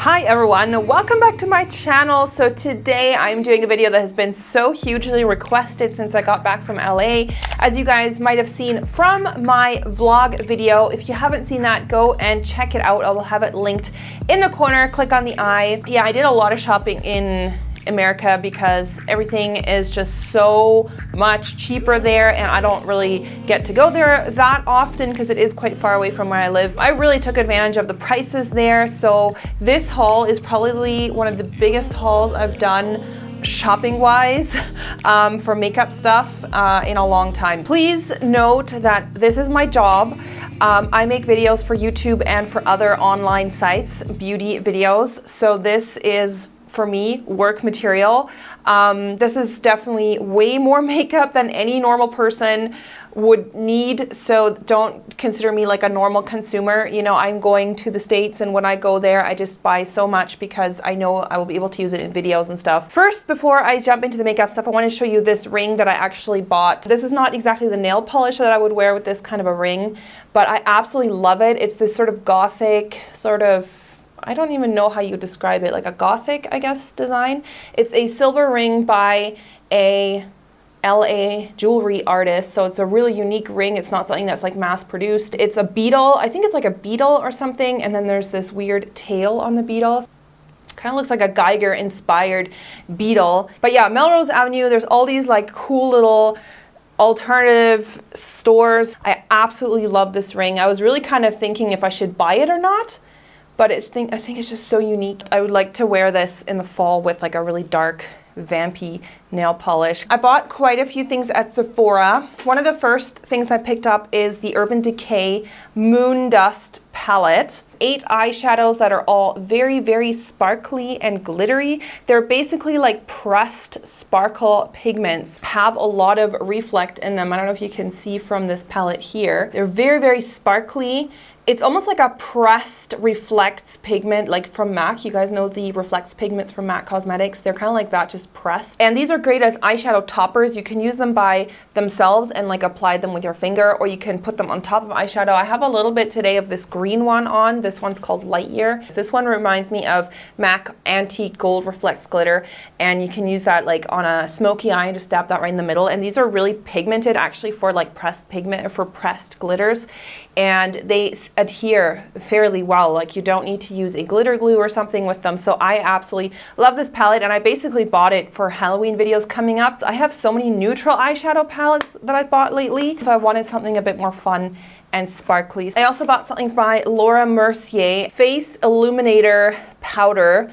Hi everyone, welcome back to my channel. So today I'm doing a video that has been so hugely requested since I got back from LA. As you guys might have seen from my vlog video, if you haven't seen that, go and check it out. I will have it linked in the corner. Click on the eye. Yeah, I did a lot of shopping in America because everything is just so much cheaper there, and I don't really get to go there that often because it is quite far away from where I live. I really took advantage of the prices there, so this haul is probably one of the biggest hauls I've done shopping wise for makeup stuff in a long time. Please note that this is my job. I make videos for YouTube and for other online sites, beauty videos, so this is, for me, work material. This is definitely way more makeup than any normal person would need, so don't consider me like a normal consumer. You know, I'm going to the States, and when I go there, I just buy so much because I know I will be able to use it in videos and stuff. First, before I jump into the makeup stuff, I want to show you this ring that I actually bought. This is not exactly the nail polish that I would wear with this kind of a ring, but I absolutely love it. It's this sort of gothic, sort of, I don't even know how you describe it, like a gothic, I guess, design. It's a silver ring by a LA jewelry artist, so it's a really unique ring. It's not something that's like mass produced. It's a beetle, I think it's like a beetle or something, and then there's this weird tail on the beetle. Kind of looks like a Geiger inspired beetle. But yeah, Melrose Avenue, there's all these like cool little alternative stores. I absolutely love this ring. I was really kind of thinking if I should buy it or not, but I think it's just so unique. I would like to wear this in the fall with like a really dark, vampy nail polish. I bought quite a few things at Sephora. One of the first things I picked up is the Urban Decay Moon Dust palette. 8 eyeshadows that are all very, very sparkly and glittery. They're basically like pressed sparkle pigments, have a lot of reflect in them. I don't know if you can see from this palette here. They're very, very sparkly. It's almost like a pressed reflects pigment, like from MAC. You guys know the reflects pigments from MAC Cosmetics. They're kind of like that, just pressed. And these are great as eyeshadow toppers. You can use them by themselves and like apply them with your finger, or you can put them on top of eyeshadow. I have a little bit today of this green one on. This one's called Light Year. This one reminds me of MAC Antique Gold Reflects Glitter, and you can use that like on a smoky eye and just dab that right in the middle. And these are really pigmented actually for like pressed pigment, for pressed glitters, and they adhere fairly well. Like you don't need to use a glitter glue or something with them. So I absolutely love this palette, and I basically bought it for Halloween videos coming up. I have so many neutral eyeshadow palettes that I bought lately, so I wanted something a bit more fun and sparkly. I also bought something by Laura Mercier, Face Illuminator Powder.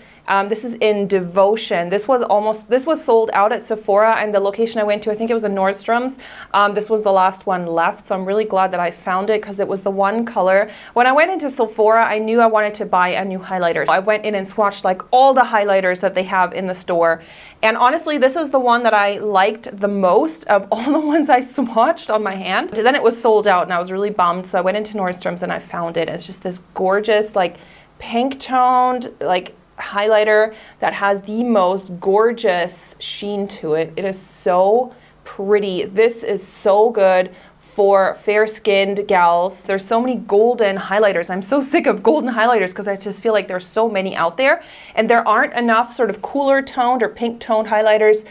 This is in Devotion. This was sold out at Sephora, and the location I went to, I think it was a Nordstrom's. This was the last one left, so I'm really glad that I found it because it was the one color. When I went into Sephora, I knew I wanted to buy a new highlighter. I went in and swatched like all the highlighters that they have in the store. And honestly, this is the one that I liked the most of all the ones I swatched on my hand. Then it was sold out, and I was really bummed, so I went into Nordstrom's and I found it. It's just this gorgeous, like pink toned, like highlighter that has the most gorgeous sheen to it. It is so pretty. This is so good for fair-skinned gals. There's so many golden highlighters. I'm so sick of golden highlighters because I just feel like there's so many out there, and there aren't enough sort of cooler toned or pink toned highlighters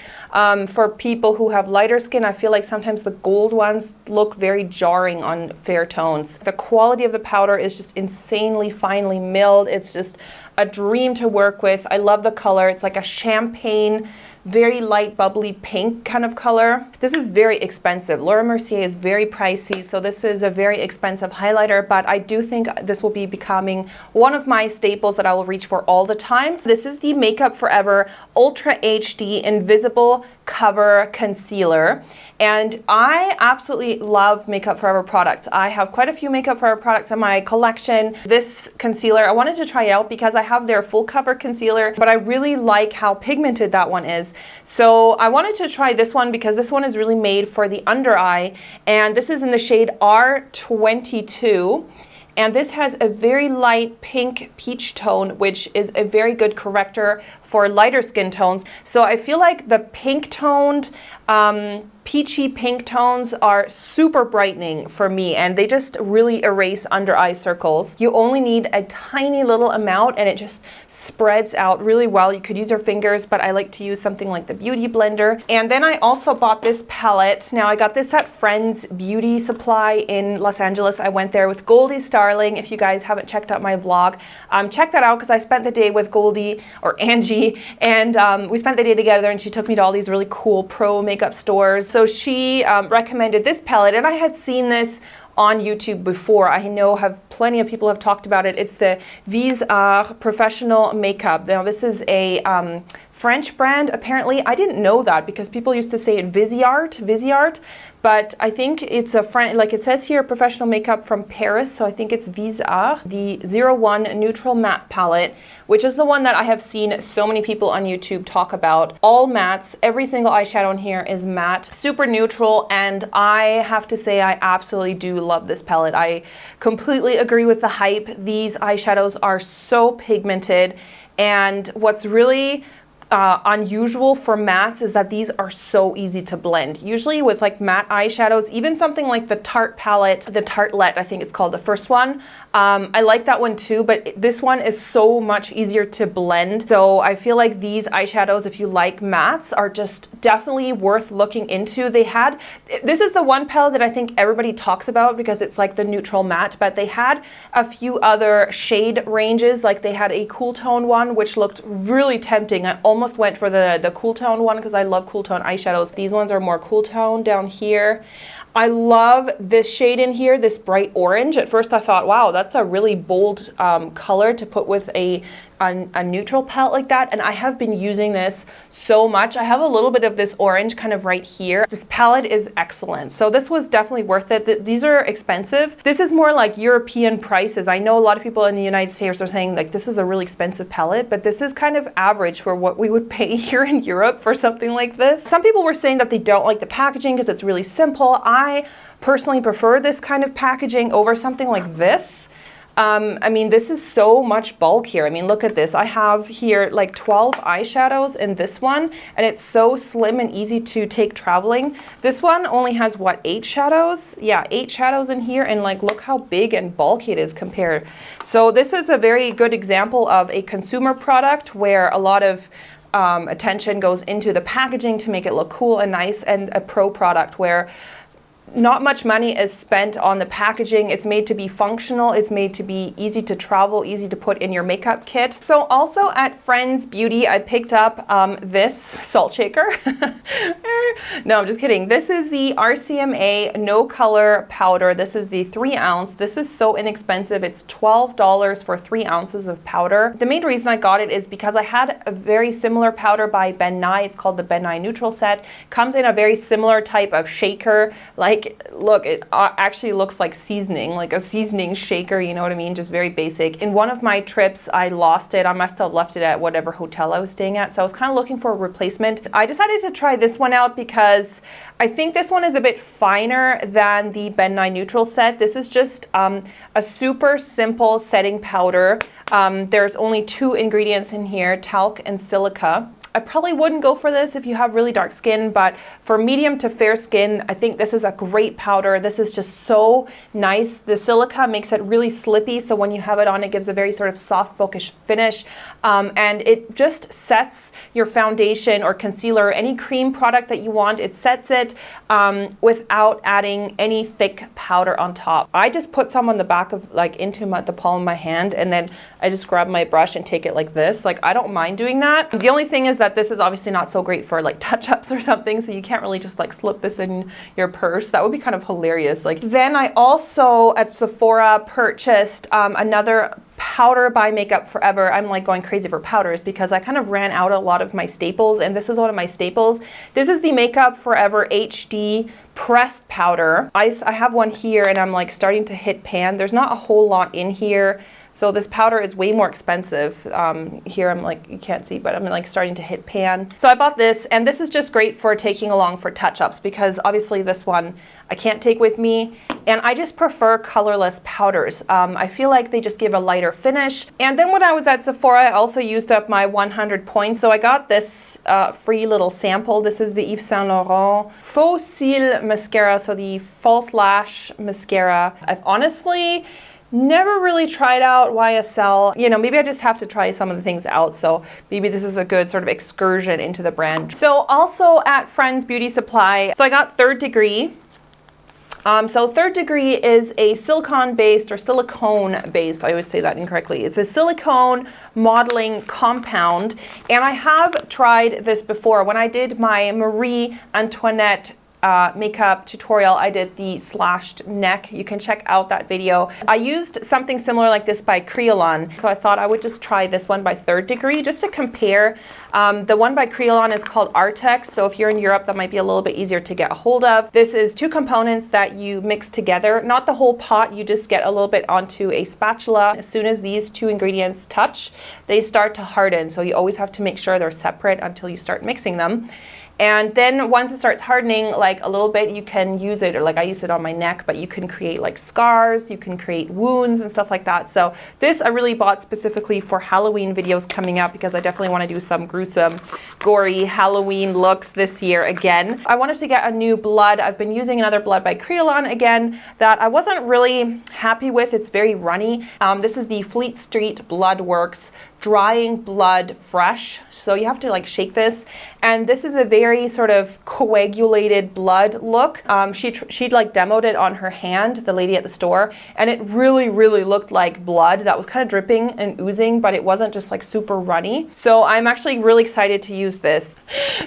for people who have lighter skin. I feel like sometimes the gold ones look very jarring on fair tones. The quality of the powder is just insanely finely milled. It's just a dream to work with. I love the color. It's like a champagne, very light bubbly pink kind of color. This is very expensive. Laura Mercier is very pricey, so this is a very expensive highlighter, but I do think this will be becoming one of my staples that I will reach for all the time. So this is the Makeup Forever Ultra HD Invisible Cover Concealer, and I absolutely love Makeup Forever products. I have quite a few Makeup Forever products in my collection. This concealer I wanted to try out because I have their full cover concealer, but I really like how pigmented that one is. So I wanted to try this one because this one is really made for the under eye, and this is in the shade R22. And this has a very light pink peach tone, which is a very good corrector for lighter skin tones. So I feel like the pink toned Peachy pink tones are super brightening for me, and they just really erase under eye circles. You only need a tiny little amount and it just spreads out really well. You could use your fingers, but I like to use something like the Beauty Blender. And then I also bought this palette. Now I got this at Friends Beauty Supply in Los Angeles. I went there with Goldie Starling. If you guys haven't checked out my vlog, check that out because I spent the day with Goldie, or Angie, and we spent the day together, and she took me to all these really cool pro makeup stores. So she recommended this palette, and I had seen this on YouTube before. I know plenty of people have talked about it. It's the Viseart Professional Makeup. Now this is a French brand, apparently. I didn't know that because people used to say it Viseart, but I think it's a French, like it says here, professional makeup from Paris, so I think it's Viseart. The 01 Neutral Matte Palette, which is the one that I have seen so many people on YouTube talk about. All mattes, every single eyeshadow in here is matte, super neutral, and I have to say I absolutely do love this palette. I completely agree with the hype. These eyeshadows are so pigmented, and what's really unusual for mattes is that these are so easy to blend. Usually with like matte eyeshadows, even something like the Tarte palette, the Tartelette, I think it's called, the first one, I like that one too, but this one is so much easier to blend. So I feel like these eyeshadows, if you like mattes, are just definitely worth looking into. This is the one palette that I think everybody talks about because it's like the neutral matte, but they had a few other shade ranges. Like they had a cool tone one, which looked really tempting. I almost went for the cool tone one because I love cool tone eyeshadows. These ones are more cool tone down here. I love this shade in here, this bright orange. At first I thought, wow, that's a really bold color to put with a neutral palette like that, and I have been using this so much. I have a little bit of this orange kind of right here. This palette is excellent, so this was definitely worth it. These are expensive. This is more like European prices. I know a lot of people in the United States are saying like this is a really expensive palette, but this is kind of average for what we would pay here in Europe for something like this. Some people were saying that they don't like the packaging because it's really simple. I personally prefer this kind of packaging over something like this. I mean, this is so much bulk here. I mean, look at this. I have here like 12 eyeshadows in this one, and it's so slim and easy to take traveling. This one only has, what, 8 shadows? Yeah, 8 shadows in here, and like, look how big and bulky it is compared. So this is a very good example of a consumer product where a lot of attention goes into the packaging to make it look cool and nice, and a pro product where not much money is spent on the packaging. It's made to be functional. It's made to be easy to travel, easy to put in your makeup kit. So also at Friends Beauty, I picked up this salt shaker. No, I'm just kidding. This is the RCMA No Color Powder. This is the 3 ounce. This is so inexpensive. It's $12 for 3 ounces of powder. The main reason I got it is because I had a very similar powder by Ben Nye. It's called the Ben Nye Neutral Set. Comes in a very similar type of shaker. Like, look, it actually looks like seasoning, like a seasoning shaker, you know what I mean? Just very basic. In one of my trips, I lost it. I must have left it at whatever hotel I was staying at. So I was kind of looking for a replacement. I decided to try this one out because I think this one is a bit finer than the Ben Nye Neutral Set. This is just a super simple setting powder. There's only 2 ingredients in here, talc and silica. I probably wouldn't go for this if you have really dark skin, but for medium to fair skin, I think this is a great powder. This is just so nice. The silica makes it really slippy, so when you have it on, it gives a very sort of soft, bookish finish, and it just sets your foundation or concealer, any cream product that you want. It sets it without adding any thick powder on top. I just put some on the back of, like, into the palm of my hand, and then I just grab my brush and take it like this. Like, I don't mind doing that. The only thing is that this is obviously not so great for like touch-ups or something, so you can't really just like slip this in your purse. That would be kind of hilarious. Like, then I also at Sephora purchased another powder by Makeup Forever. I'm like going crazy for powders because I kind of ran out a lot of my staples, and this is one of my staples. This is the Makeup Forever HD pressed powder. I have one here, and I'm like starting to hit pan. There's not a whole lot in here, So this powder is way more expensive. Here I'm like, you can't see, but I'm like starting to hit pan. So I bought this, and this is just great for taking along for touch-ups because obviously this one I can't take with me. And I just prefer colorless powders. I feel like they just give a lighter finish. And then when I was at Sephora, I also used up my 100 points. So I got this free little sample. This is the Yves Saint Laurent Faux Cils Mascara, so the false lash mascara. I've honestly never really tried out YSL. You know, maybe I just have to try some of the things out. So maybe this is a good sort of excursion into the brand. So also at Friends Beauty Supply, so I got Third Degree. So Third Degree is a silicone-based, I always say that incorrectly. It's a silicone modeling compound, and I have tried this before. When I did my Marie Antoinette makeup tutorial, I did the slashed neck. You can check out that video. I used something similar like this by Kryolan, so I thought I would just try this one by Third Degree just to compare. The one by Kryolan is called Artex, so if you're in Europe, that might be a little bit easier to get a hold of. This is 2 components that you mix together, not the whole pot, you just get a little bit onto a spatula. As soon as these 2 ingredients touch, they start to harden, so you always have to make sure they're separate until you start mixing them. And then once it starts hardening, like a little bit, you can use it, or like I used it on my neck, but you can create like scars, you can create wounds and stuff like that. So this I really bought specifically for Halloween videos coming up because I definitely want to do some gruesome, gory Halloween looks this year again. I wanted to get a new blood. I've been using another blood by Kryolan again that I wasn't really happy with. It's very runny. This is the Fleet Street Blood Works Drying Blood Fresh. So you have to like shake this, and this is a very sort of coagulated blood look. She'd like demoed it on her hand, the lady at the store, and it really looked like blood that was kind of dripping and oozing, but it wasn't just like super runny. So I'm actually really excited to use this.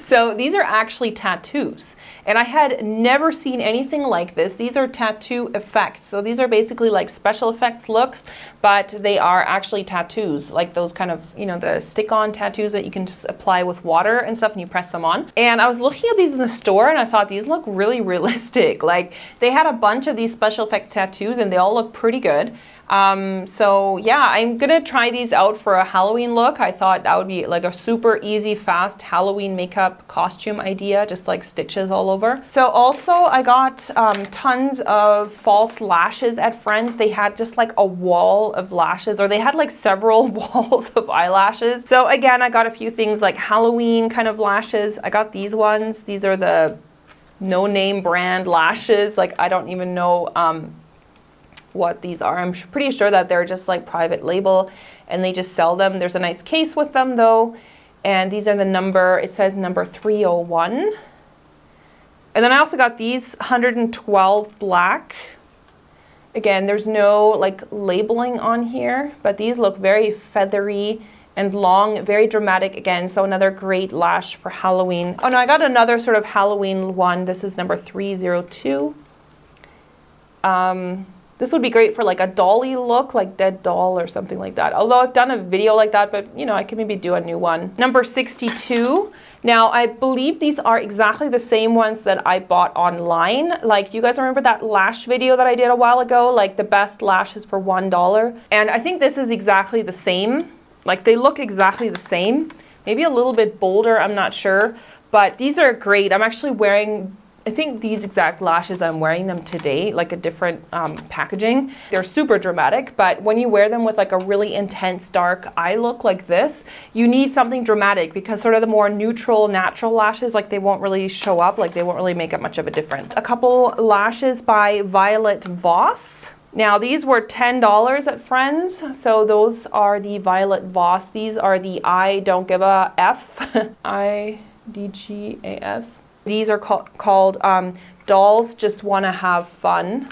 So these are actually tattoos, and I had never seen anything like this. These are tattoo effects. So these are basically like special effects looks, but they are actually tattoos, like those kind of, you know, the stick-on tattoos that you can just apply with water and stuff and you press them on. And I was looking at these in the store and I thought these look really realistic. Like they had a bunch of these special effects tattoos and they all look pretty good. So yeah, I'm gonna try these out for a Halloween look. I thought that would be like a super easy, fast Halloween makeup costume idea, just like stitches all over. So also I got tons of false lashes at Friends. They had just like a wall of lashes, or they had like several walls of eyelashes. So again, I got a few things like Halloween kind of lashes. I got these ones. These are the no-name brand lashes. Like I don't even know what these are. I'm pretty sure that they're just like private label and they just sell them. There's a nice case with them though, and these are the number, it says number 301. And then I also got these 112 black. Again, there's no like labeling on here, but these look very feathery and long, very dramatic again. So another great lash for Halloween. Oh no, I got another sort of Halloween one. This is number 302. This would be great for like a dolly look, like Dead Doll or something like that. Although I've done a video like that, but you know, I could maybe do a new one. Number 62. Now, I believe these are exactly the same ones that I bought online. Like, you guys remember that lash video that I did a while ago? Like, the best lashes for $1. And I think this is exactly the same. Like, they look exactly the same. Maybe a little bit bolder, I'm not sure. But these are great. I'm actually wearing, I think these exact lashes, I'm wearing them today, like a different packaging. They're super dramatic, but when you wear them with like a really intense dark eye look like this, you need something dramatic because sort of the more neutral, natural lashes, like they won't really show up, like they won't really make up much of a difference. A couple lashes by Violet Voss. Now these were $10 at Friends, so those are the Violet Voss. These are the I Don't Give a F, IDGAF. These are called Dolls Just Wanna Have Fun,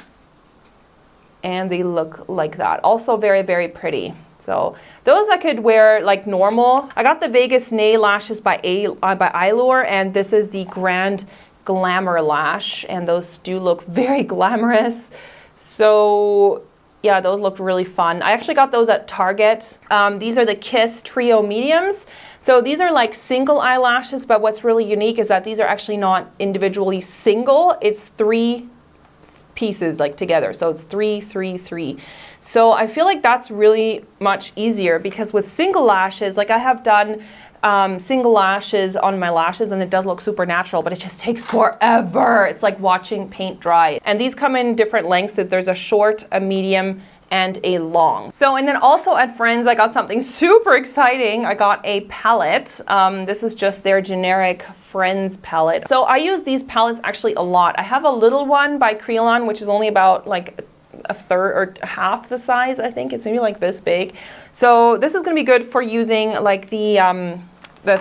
and they look like that. Also very, very pretty. So those I could wear like normal. I got the Vegas Nay lashes by Allure, and this is the Grand Glamour lash, and those do look very glamorous. So yeah, those looked really fun. I actually got those at Target. These are the Kiss Trio Mediums. So these are like single eyelashes, but what's really unique is that these are actually not individually single. It's three pieces like together. So it's 3, 3, 3. So I feel like that's really much easier, because with single lashes, like I have done single lashes on my lashes and it does look super natural, but it just takes forever. It's like watching paint dry. And these come in different lengths. There's a short, a medium, and a long. So, and then also at Friends, I got something super exciting. I got a palette. This is just their generic Friends palette. So I use these palettes actually a lot. I have a little one by Creolon, which is only about like a third or half the size, I think. It's maybe like this big. So this is gonna be good for using like the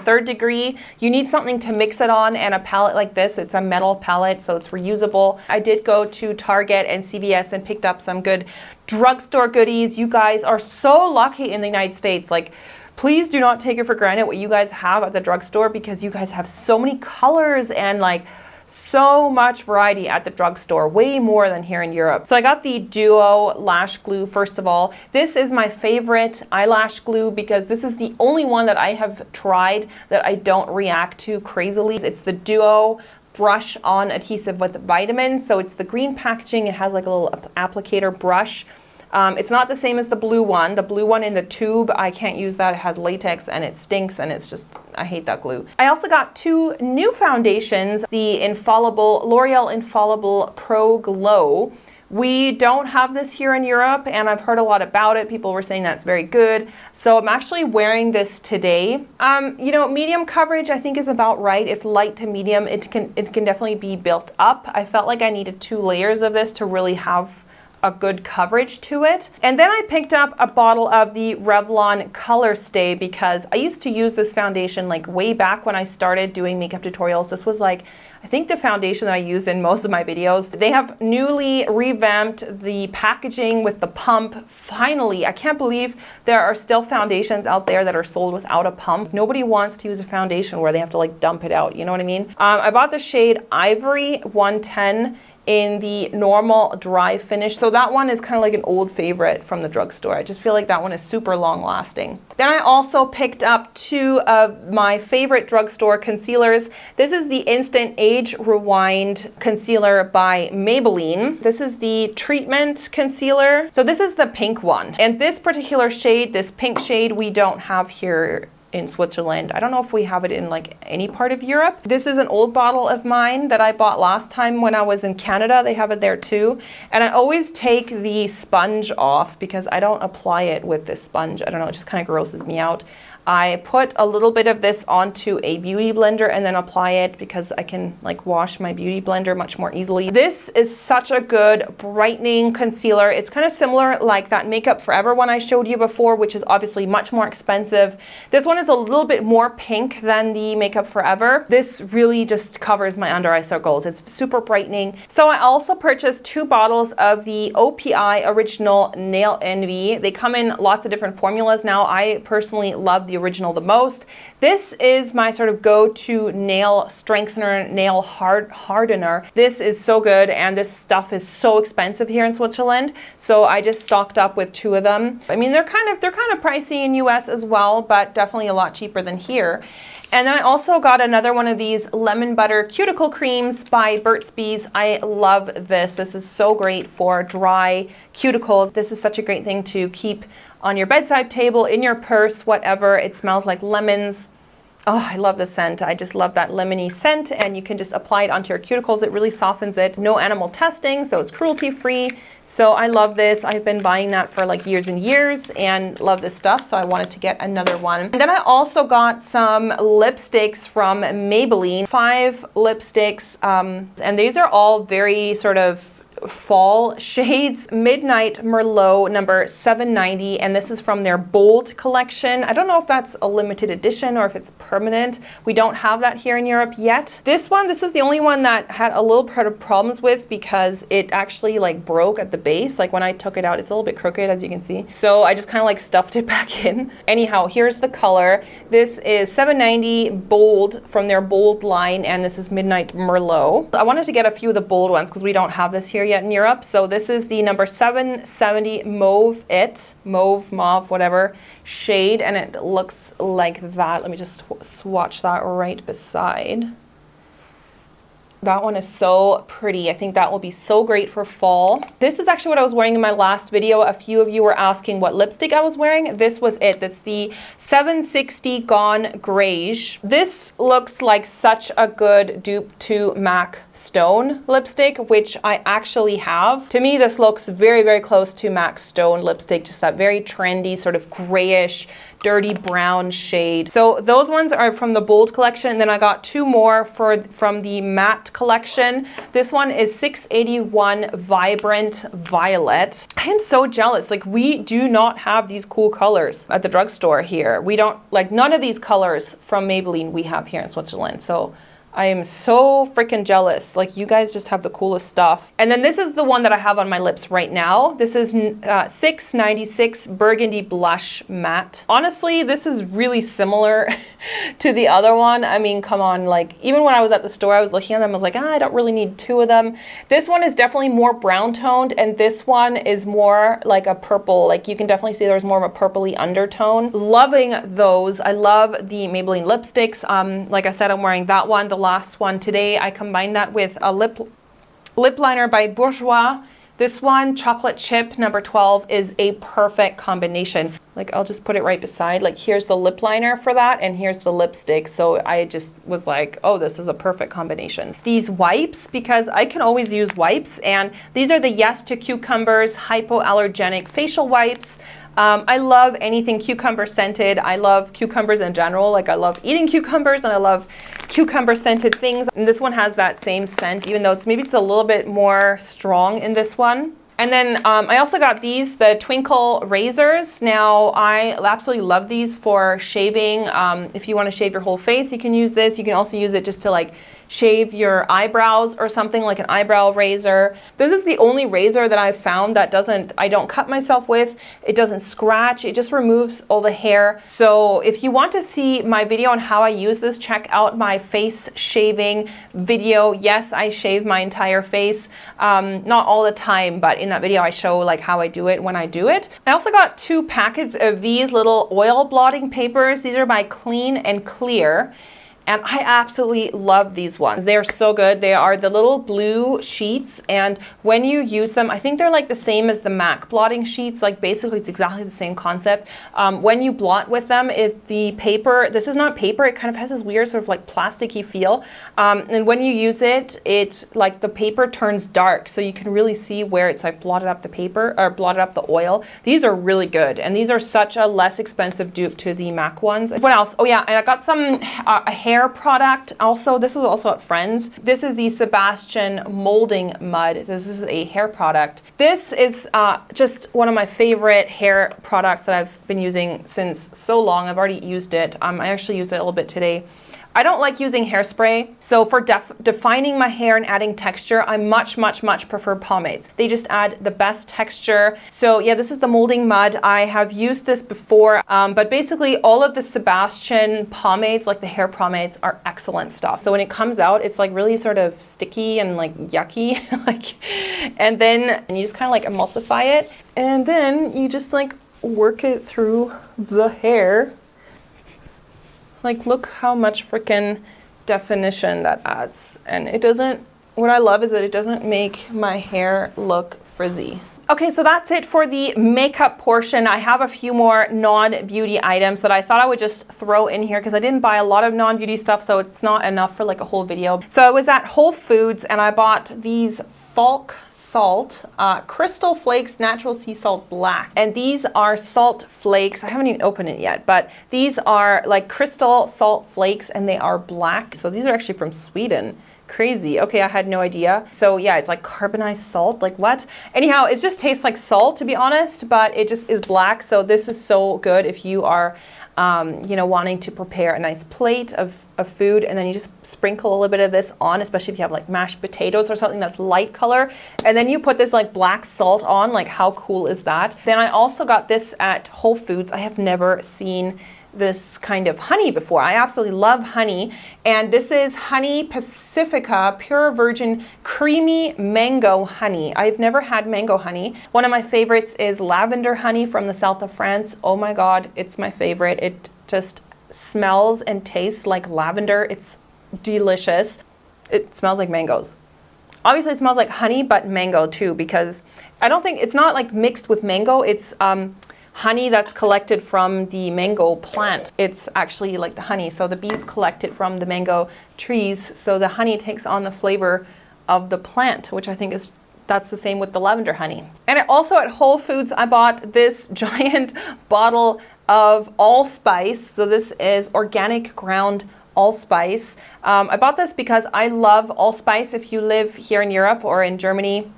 third degree. You need something to mix it on, and a palette like this, it's a metal palette, so it's reusable. I did go to Target and CVS and picked up some good drugstore goodies. You guys are so lucky in the United States. Like, please do not take it for granted what you guys have at the drugstore, because you guys have so many colors and like so much variety at the drugstore, way more than here in Europe. So I got the Duo Lash Glue first of all. This is my favorite eyelash glue, because this is the only one that I have tried that I don't react to crazily. It's the Duo brush on adhesive with vitamins. So it's the green packaging. It has like a little applicator brush. It's not the same as the blue one. The blue one in the tube, I can't use that. It has latex and it stinks, and it's just, I hate that glue. I also got 2 new foundations, the Infallible, L'Oreal Infallible Pro Glow. We don't have this here in Europe, and I've heard a lot about it. People were saying that's very good. So I'm actually wearing this today. You know, medium coverage I think is about right. It's light to medium. It can definitely be built up. I felt like I needed 2 layers of this to really have a good coverage to it. And then I picked up a bottle of the Revlon Colorstay, because I used to use this foundation like way back when I started doing makeup tutorials. This was like, I think, the foundation that I used in most of my videos. They have newly revamped the packaging with the pump. Finally, I can't believe there are still foundations out there that are sold without a pump. Nobody wants to use a foundation where they have to like dump it out, you know what I mean? I bought the shade Ivory 110 in the normal dry finish. So that one is kind of like an old favorite from the drugstore. I just feel like that one is super long lasting. Then I also picked up 2 of my favorite drugstore concealers. This is the Instant Age Rewind Concealer by Maybelline. This is the Treatment Concealer. So this is the pink one. And this particular shade, this pink shade, we don't have here in Switzerland. I don't know if we have it in like any part of Europe. This is an old bottle of mine that I bought last time when I was in Canada. They have it there too. And I always take the sponge off because I don't apply it with this sponge. I don't know, it just kind of grosses me out. I put a little bit of this onto a beauty blender and then apply it because I can like wash my beauty blender much more easily. This is such a good brightening concealer. It's kind of similar like that Makeup Forever one I showed you before, which is obviously much more expensive. This one is a little bit more pink than the Makeup Forever. This really just covers my under eye circles. It's super brightening. So I also purchased 2 bottles of the OPI Original Nail Envy. They come in lots of different formulas now. I personally love the original the most. This is my sort of go-to nail strengthener, nail hardener. This is so good, and this stuff is so expensive here in Switzerland. So I just stocked up with 2 of them. I mean, they're kind of pricey in US as well, but definitely a lot cheaper than here. And then I also got another one of these lemon butter cuticle creams by Burt's Bees. I love this. This is so great for dry cuticles. This is such a great thing to keep on your bedside table, in your purse, whatever. It smells like lemons. Oh, I love the scent. I just love that lemony scent, and you can just apply it onto your cuticles. It really softens it. No animal testing, so it's cruelty-free. So I love this. I've been buying that for like years and years and love this stuff, so I wanted to get another one. And then I also got some lipsticks from Maybelline, 5 lipsticks, and these are all very sort of fall shades. Midnight Merlot number 790, and this is from their Bold collection. I don't know if that's a limited edition or if it's permanent. We don't have that here in Europe yet. This is the only one that had a little bit of problems with because it actually like broke at the base. Like when I took it out, it's a little bit crooked, as you can see. So I just kind of like stuffed it back in. Anyhow, here's the color. This is 790 Bold from their Bold line, and this is Midnight Merlot. I wanted to get a few of the Bold ones because we don't have this here yet in Europe. So this is the number 770 mauve, whatever shade, and it looks like that. Let me just swatch that right beside. That one is so pretty. I think that will be so great for fall. This is actually what I was wearing in my last video. A few of you were asking what lipstick I was wearing. This was it. That's the 760 Gone Greige. This looks like such a good dupe to MAC Stone lipstick, which I actually have. To me, this looks very, very close to MAC Stone lipstick, just that very trendy sort of grayish, dirty brown shade. So those ones are from the Bold collection, and then I got two more from the Matte collection. This one is 681 Vibrant Violet. I am so jealous. Like, we do not have these cool colors at the drugstore here. We don't, like, none of these colors from Maybelline we have here in Switzerland. So I am so freaking jealous. Like, you guys just have the coolest stuff. And then this is the one that I have on my lips right now. This is 696 Burgundy Blush Matte. Honestly, this is really similar to the other one. I mean, come on, like, even when I was at the store, I was looking at them, I was like, I don't really need two of them. This one is definitely more brown toned, and this one is more like a purple. Like, you can definitely see there's more of a purpley undertone. Loving those. I love the Maybelline lipsticks. Like I said, I'm wearing that one. The last one today, I combined that with a lip liner by Bourjois. This one, Chocolate Chip number 12, is a perfect combination. Like, I'll just put it right beside. Like, here's the lip liner for that, and here's the lipstick. So I just was like, oh, this is a perfect combination. These wipes, because I can always use wipes, and these are the Yes to Cucumbers Hypoallergenic Facial Wipes. I love anything cucumber scented. I love cucumbers in general. Like, I love eating cucumbers, and I love cucumber scented things. And this one has that same scent, even though it's a little bit more strong in this one. And then I also got these, the Twinkle Razors. Now, I absolutely love these for shaving. If you want to shave your whole face, you can use this. You can also use it just to, like, shave your eyebrows or something, like an eyebrow razor. This is the only razor that I've found that I don't cut myself with. It doesn't scratch. It just removes all the hair. So if you want to see my video on how I use this, check out my face shaving video. Yes, I shave my entire face. Not all the time, but in that video I show, like, how I do it when I do it. I also got 2 packets of these little oil blotting papers. These are by Clean and Clear. And I absolutely love these ones. They are so good. They are the little blue sheets, and when you use them, I think they're like the same as the MAC blotting sheets. Like, basically it's exactly the same concept. When you blot with them, the paper, this is not paper, it kind of has this weird sort of like plasticky feel. And when you use it, it's like the paper turns dark, so you can really see where it's like blotted up the paper or blotted up the oil. These are really good, and these are such a less expensive dupe to the MAC ones. What else? Oh yeah, and I got some a hair product. Also, this was also at Friends. This is the Sebastian Molding Mud. This is a hair product. This is just one of my favorite hair products that I've been using since so long. I've already used it. I actually used it a little bit today. I don't like using hairspray, so for defining my hair and adding texture, I much prefer pomades. They just add the best texture. So yeah, this is the Molding Mud. I have used this before, but basically all of the Sebastian pomades, like the hair pomades, are excellent stuff. So when it comes out, it's like really sort of sticky and like yucky, and then you just kind of like emulsify it, and then you just like work it through the hair. Like, look how much freaking definition that adds. And it doesn't, what I love is that it doesn't make my hair look frizzy. Okay, so that's it for the makeup portion. I have a few more non-beauty items that I thought I would just throw in here because I didn't buy a lot of non-beauty stuff, so it's not enough for like a whole video. So I was at Whole Foods and I bought these Falk Salt Crystal Flakes Natural Sea Salt Black, and these are salt flakes. I haven't even opened it yet, but these are like crystal salt flakes and they are black. So these are actually from Sweden. Crazy. Okay, I had no idea. So yeah, it's like carbonized salt. Like, what? Anyhow, it just tastes like salt, to be honest, but it just is black. So this is so good if you are wanting to prepare a nice plate of food, and then you just sprinkle a little bit of this on, especially if you have like mashed potatoes or something that's light color, and then you put this like black salt on. Like, how cool is that? Then I also got this at Whole Foods. I have never seen this kind of honey before. I absolutely love honey, and this is honey Pacifica pure virgin creamy mango honey. I've never had mango honey. One of my favorites is lavender honey from the south of France. Oh my god, it's my favorite. It just smells and tastes like lavender. It's delicious. It smells like mangoes. Obviously it smells like honey, but mango too, because I don't think, it's not like mixed with mango. It's honey that's collected from the mango plant. It's actually like the honey. So the bees collect it from the mango trees. So the honey takes on the flavor of the plant, which I think is, that's the same with the lavender honey. And also at Whole Foods, I bought this giant bottle of Allspice. So this is organic ground Allspice. I bought this because I love Allspice. If you live here in Europe or in Germany,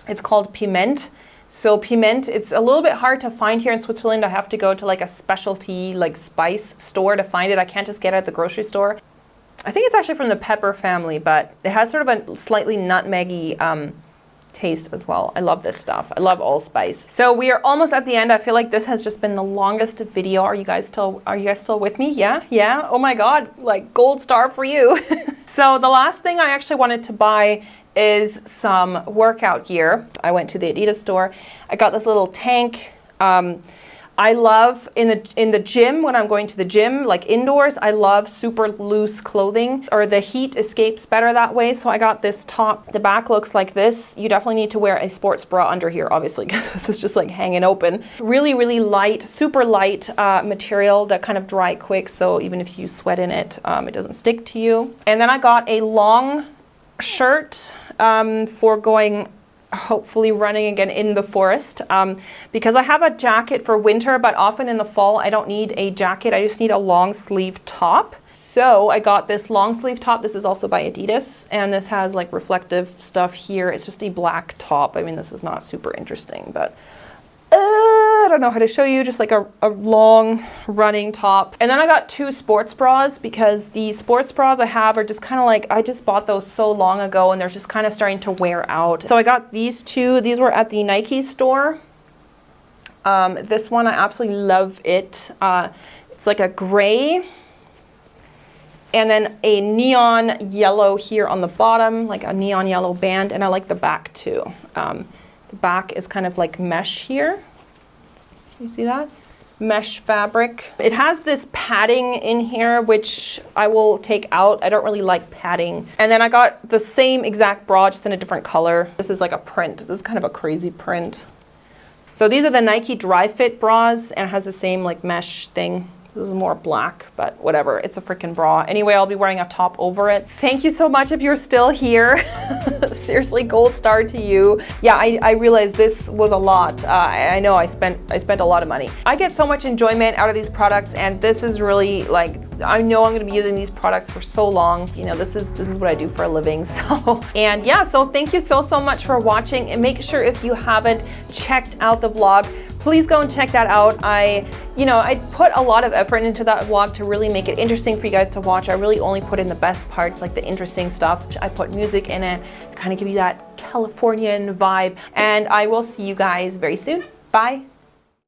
it's called Piment. So Piment, it's a little bit hard to find here in Switzerland. I have to go to like a specialty like spice store to find it. I can't just get it at the grocery store. I think it's actually from the pepper family, but it has sort of a slightly nutmeggy taste as well. I love this stuff. I love Allspice. So we are almost at the end. I feel like this has just been the longest video. Are you guys still with me? Yeah. Oh my God, like gold star for you. So the last thing I actually wanted to buy is some workout gear. I went to the Adidas store. I got this little tank. I love in the gym, when I'm going to the gym, like indoors, I love super loose clothing, or the heat escapes better that way. So I got this top. The back looks like this. You definitely need to wear a sports bra under here, obviously, because this is just like hanging open. Really, really light, super light material that kind of dry quick. So even if you sweat in it, it doesn't stick to you. And then I got a long shirt for going, hopefully running again in the forest, because I have a jacket for winter, but often in the fall I don't need a jacket. I just need a long sleeve top. So I got this long sleeve top. This is also by Adidas, and this has like reflective stuff here. It's just a black top. I mean, this is not super interesting, but I don't know how to show you, just like a long running top. And then I got two sports bras, because the sports bras I have are just kind of like, I just bought those so long ago and they're just kind of starting to wear out. So I got these two. These were at the Nike store. This one, I absolutely love it. It's like a gray and then a neon yellow here on the bottom, like a neon yellow band. And I like the back too. The back is kind of like mesh here. You see that? Mesh fabric. It has this padding in here, which I will take out. I don't really like padding. And then I got the same exact bra, just in a different color. This is like a print. This is kind of a crazy print. So these are the Nike Dry Fit bras, and it has the same like mesh thing. This is more black, but whatever. It's a freaking bra. Anyway, I'll be wearing a top over it. Thank you so much if you're still here. Seriously, gold star to you. Yeah, I realized this was a lot. I know I spent a lot of money. I get so much enjoyment out of these products, and this is really like, I know I'm gonna be using these products for so long. You know, this is what I do for a living. So, and yeah, so thank you so much for watching, and make sure if you haven't checked out the vlog, please go and check that out. I put a lot of effort into that vlog to really make it interesting for you guys to watch. I really only put in the best parts, like the interesting stuff. I put music in it to kind of give you that Californian vibe. And I will see you guys very soon. Bye.